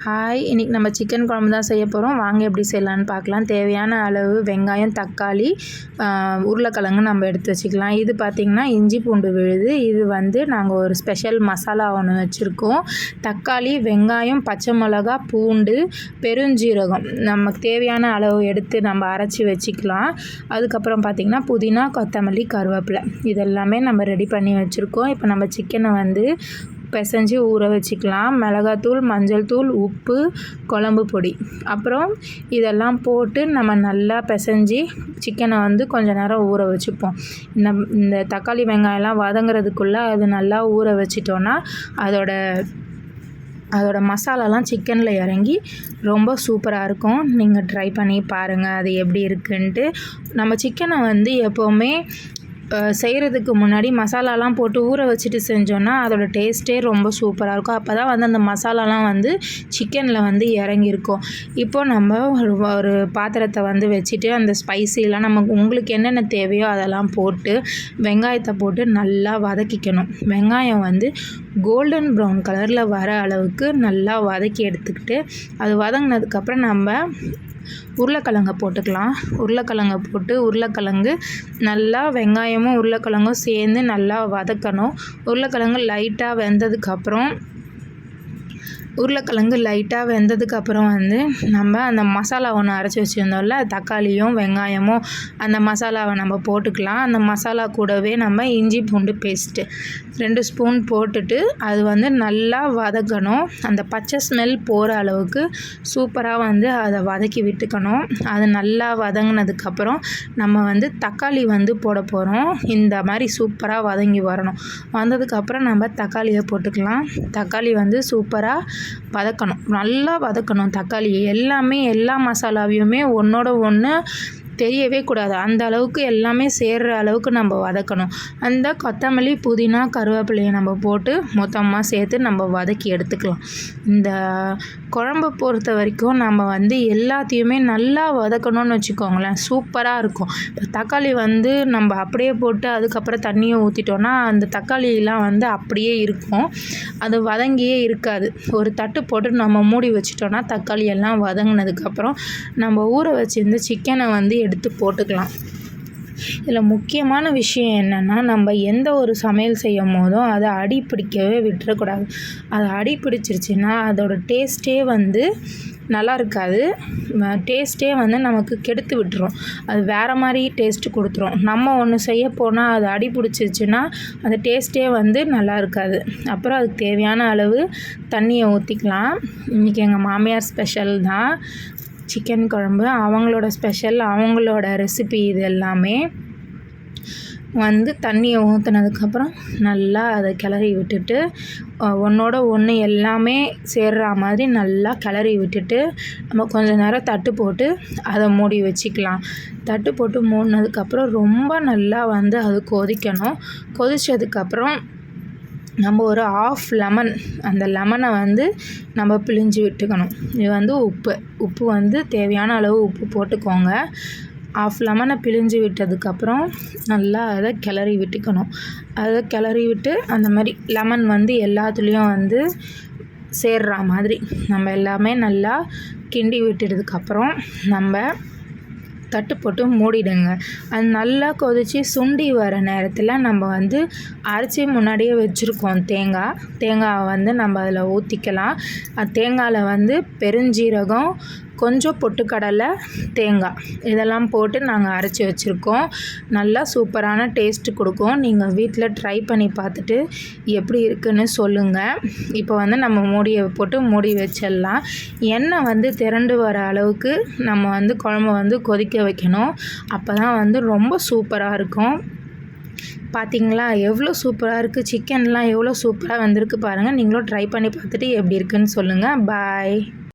Hi, இன்றைக்கி நம்ம chicken குழம்பு தான் செய்ய போகிறோம். வாங்க எப்படி செய்யலான்னு பார்க்கலாம். தேவையான அளவு வெங்காயம், தக்காளி, உருளைக்கிழங்கு நம்ம எடுத்து வச்சுக்கலாம். இது பார்த்திங்கன்னா இஞ்சி பூண்டு விழுது. இது நாங்கள் ஒரு ஸ்பெஷல் மசாலா ஒன்று வச்சுருக்கோம். தக்காளி, வெங்காயம், பச்சை மிளகா, பூண்டு, பெருஞ்சீரகம் நமக்கு தேவையான அளவு எடுத்து நம்ம அரைச்சி வச்சுக்கலாம். அதுக்கப்புறம் பார்த்திங்கன்னா புதினா, கொத்தமல்லி, கருவேப்பிலை இதெல்லாமே நம்ம ரெடி பண்ணி வச்சுருக்கோம். இப்போ நம்ம சிக்கனை பிசைஞ்சு ஊற வச்சுக்கலாம். மிளகாத்தூள், மஞ்சள் தூள், உப்பு, குழம்பு பொடி, அப்புறம் இதெல்லாம் போட்டு நம்ம நல்லா பிசைஞ்சு சிக்கனை கொஞ்சம் நேரம் ஊற வச்சுப்போம். இந்த தக்காளி வெங்காயம்லாம் வதங்குறதுக்குள்ளே அது நல்லா ஊற வச்சிட்டோன்னா அதோட மசாலாலாம் சிக்கனில் இறங்கி ரொம்ப சூப்பராக இருக்கும். நீங்கள் ட்ரை பண்ணி பாருங்கள் அது எப்படி இருக்குன்ட்டு. நம்ம சிக்கனை எப்போவுமே செய்கிறதுக்கு முன்னாடி மசாலாலாம் போட்டு ஊற வச்சுட்டு செஞ்சோன்னா அதோடய டேஸ்ட்டே ரொம்ப சூப்பராக இருக்கும். அப்போ தான் அந்த மசாலாலாம் சிக்கனில் இறங்கியிருக்கும். இப்போது நம்ம ஒரு பாத்திரத்தை வச்சுட்டு அந்த ஸ்பைசிலாம் உங்களுக்கு என்னென்ன தேவையோ அதெல்லாம் போட்டு வெங்காயத்தை போட்டு நல்லா வதக்கிக்கணும். வெங்காயம் கோல்டன் ப்ரௌன் கலரில் வர அளவுக்கு நல்லா வதக்கி எடுத்துக்கிட்டு அது வதங்கினதுக்கப்புறம் நம்ம உருளைக்கிழங்க போட்டுக்கலாம். உருளைக்கிழங்க போட்டு உருளைக்கிழங்கு நல்லா வெங்காயமும் உருளைக்கிழங்கும் சேர்ந்து நல்லா வதக்கணும். உருளைக்கிழங்கு லைட்டாக வெந்ததுக்கப்புறம் நம்ம அந்த மசாலா ஒன்று அரைச்சி வச்சுருந்தோம்ல, தக்காளியும் வெங்காயமும் அந்த மசாலாவை நம்ம போட்டுக்கலாம். அந்த மசாலா கூடவே நம்ம இஞ்சி பூண்டு பேஸ்ட்டு 2 ஸ்பூன் போட்டுட்டு அது நல்லா வதக்கணும். அந்த பச்சை ஸ்மெல் போகிற அளவுக்கு சூப்பராக அதை வதக்கி விட்டுக்கணும். அது நல்லா வதங்கினதுக்கப்புறம் நம்ம தக்காளி போட போகிறோம். இந்த மாதிரி சூப்பராக வதங்கி வரணும். வந்ததுக்கப்புறம் நம்ம தக்காளியை போட்டுக்கலாம். தக்காளி சூப்பராக வதக்கணும், நல்லா வதக்கணும். தக்காளி எல்லா மசாலாவையுமே ஒன்றோட ஒன்று தெரியவே கூடாது. அந்த அளவுக்கு எல்லாமே சேர்கிற அளவுக்கு நம்ம வதக்கணும். அந்த கொத்தமல்லி, புதினா, கருவேப்பிலையை நம்ம போட்டு மொத்தமாக சேர்த்து நம்ம வதக்கி எடுத்துக்கலாம். இந்த குழம்பு பொறுத்த வரைக்கும் நம்ம எல்லாத்தையுமே நல்லா வதக்கணும்னு வச்சுக்கோங்களேன், சூப்பராக இருக்கும். இப்போ தக்காளி நம்ம அப்படியே போட்டு அதுக்கப்புறம் தண்ணியை ஊற்றிட்டோன்னா அந்த தக்காளிலாம் அப்படியே இருக்கும், அது வதங்கியே இருக்காது. ஒரு தட்டு போட்டு நம்ம மூடி வச்சிட்டோன்னா தக்காளி எல்லாம் வதங்கினதுக்கப்புறம் நம்ம ஊற வச்சிருந்த சிக்கனை எடுத்து போட்டுக்கலாம். இதில் முக்கியமான விஷயம் என்னென்னா, நம்ம எந்த ஒரு சமையல் செய்யும் போதும் அதை அடி பிடிக்கவே விட்டுறக்கூடாது. அது அடி பிடிச்சிருச்சுன்னா அதோட டேஸ்ட்டே நல்லா இருக்காது. டேஸ்ட்டே நமக்கு கெடுத்து விட்டுரும். அது வேறு மாதிரி டேஸ்ட்டு கொடுத்துரும். நம்ம ஒன்று செய்ய போனால் அது அடி பிடிச்சிருச்சுன்னா அந்த டேஸ்ட்டே நல்லா இருக்காது. அப்புறம் அதுக்கு தேவையான அளவு தண்ணியை ஊற்றிக்கலாம். இன்றைக்கி எங்கள் மாமியார் ஸ்பெஷல் தான் சிக்கன் குழம்பு. அவங்களோட ஸ்பெஷல், அவங்களோட ரெசிபி இது எல்லாமே. தண்ணியை ஊற்றினதுக்கப்புறம் நல்லா அதை கிளறி விட்டுட்டு ஒன்றோட ஒன்று எல்லாமே சேர்கிற மாதிரி நல்லா கிளறி விட்டுட்டு நம்ம கொஞ்சம் நேரம் தட்டு போட்டு அதை மூடி வச்சுக்கலாம். தட்டு போட்டு மூடினதுக்கப்புறம் ரொம்ப நல்லா அது கொதிக்கணும். கொதித்ததுக்கப்புறம் நம்ம ஒரு ½ லெமன், அந்த லெமனை நம்ம பிழிஞ்சு விட்டுக்கணும். இது உப்பு தேவையான அளவு உப்பு போட்டுக்கோங்க. ½ லெமனை பிழிஞ்சு விட்டதுக்கப்புறம் நல்லா அதை கிளறி விட்டுக்கணும். அதை கிளறி விட்டு அந்த மாதிரி லெமன் எல்லாத்துலேயும் சேர்ற மாதிரி நம்ம எல்லாமே நல்லா கிண்டி விட்டுறதுக்கப்புறம் நம்ம தட்டு போட்டு மூடிடுங்க. அது நல்லா கொதித்து சுண்டி வர நேரத்தில் நம்ம அரைச்சி முன்னாடியே வச்சுருக்கோம் தேங்காவை நம்ம அதில் ஊற்றிக்கலாம். தேங்காயில் பெருஞ்சீரகம், கொஞ்சம் பொட்டுக்கடலை, தேங்காய் இதெல்லாம் போட்டு நாங்கள் அரைச்சி வச்சுருக்கோம். நல்லா சூப்பரான டேஸ்ட்டு கொடுக்கும். நீங்கள் வீட்டில் ட்ரை பண்ணி பார்த்துட்டு எப்படி இருக்குன்னு சொல்லுங்கள். இப்போ நம்ம மூடியை போட்டு மூடி வச்சிடலாம். எண்ணெய் திரண்டு வர அளவுக்கு நம்ம குழம்பு கொதிக்க வைக்கணும். அப்போ தான் ரொம்ப சூப்பராக இருக்கும். பார்த்திங்களா எவ்வளோ சூப்பராக இருக்குது. சிக்கன்லாம் எவ்வளோ சூப்பராக வந்திருக்கு பாருங்கள். நீங்களும் ட்ரை பண்ணி பார்த்துட்டு எப்படி இருக்குன்னு சொல்லுங்கள். பாய்.